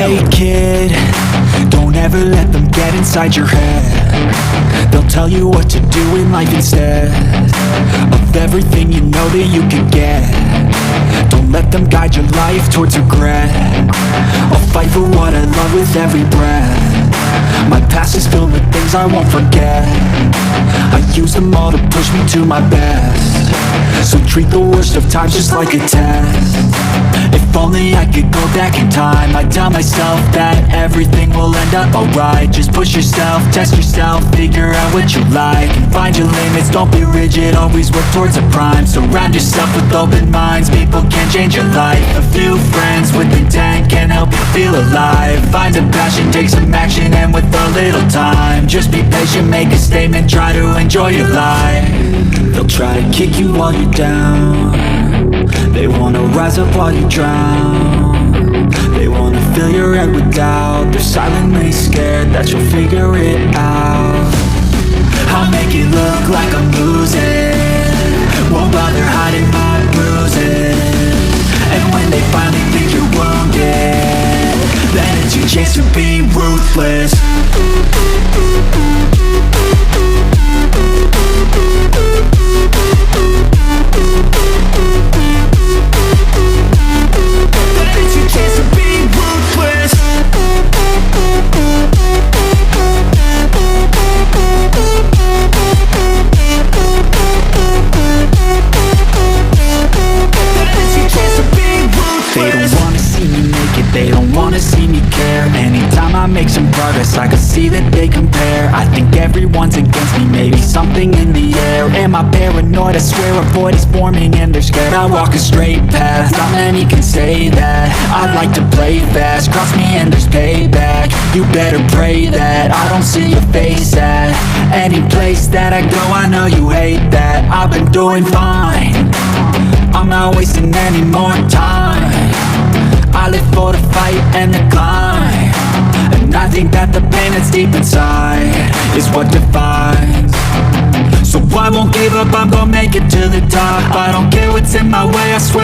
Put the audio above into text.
Hey kid, don't ever let them get inside your head. They'll tell you what to do in life instead of everything you know that you could get. Don't let them guide your life towards regret. I'll fight for what I love with every breath. My past is filled with things I won't forget. I use them all to push me to my best. So treat the worst of times just like a test. If only I could go back in time, I'd tell myself that everything will end up alright. Just push yourself, test yourself, figure out what you like, and find your limits, don't be rigid, always work towards a prime. Surround yourself with open minds, people can change your life. A few friends with intent can help you feel alive. Find a passion, take some action, and with a little time, just be patient, make a statement, try to enjoy your life. They'll try to kick you while you're down. They wanna rise up while you drown. They wanna fill your head with doubt. They're silently scared that you'll figure it out. I'll make it look like I'm losing, won't bother hiding my bruises. And when they finally think you're wounded, then it's your chance to be ruthless. They don't wanna see me care. Anytime I make some progress, I can see that they compare. I think everyone's against me, maybe something in the air. Am I paranoid? I swear a void is forming and they're scared. I walk a straight path, not many can say that. I like to play fast, cross me and there's payback. You better pray that I don't see your face at any place that I go. I know you hate that. I've been doing fine, I'm not wasting any more time. I live for the fight and the climb, and I think that the pain that's deep inside is what defines. So I won't give up, I'm gonna make it to the top. I don't care what's in my way, I swear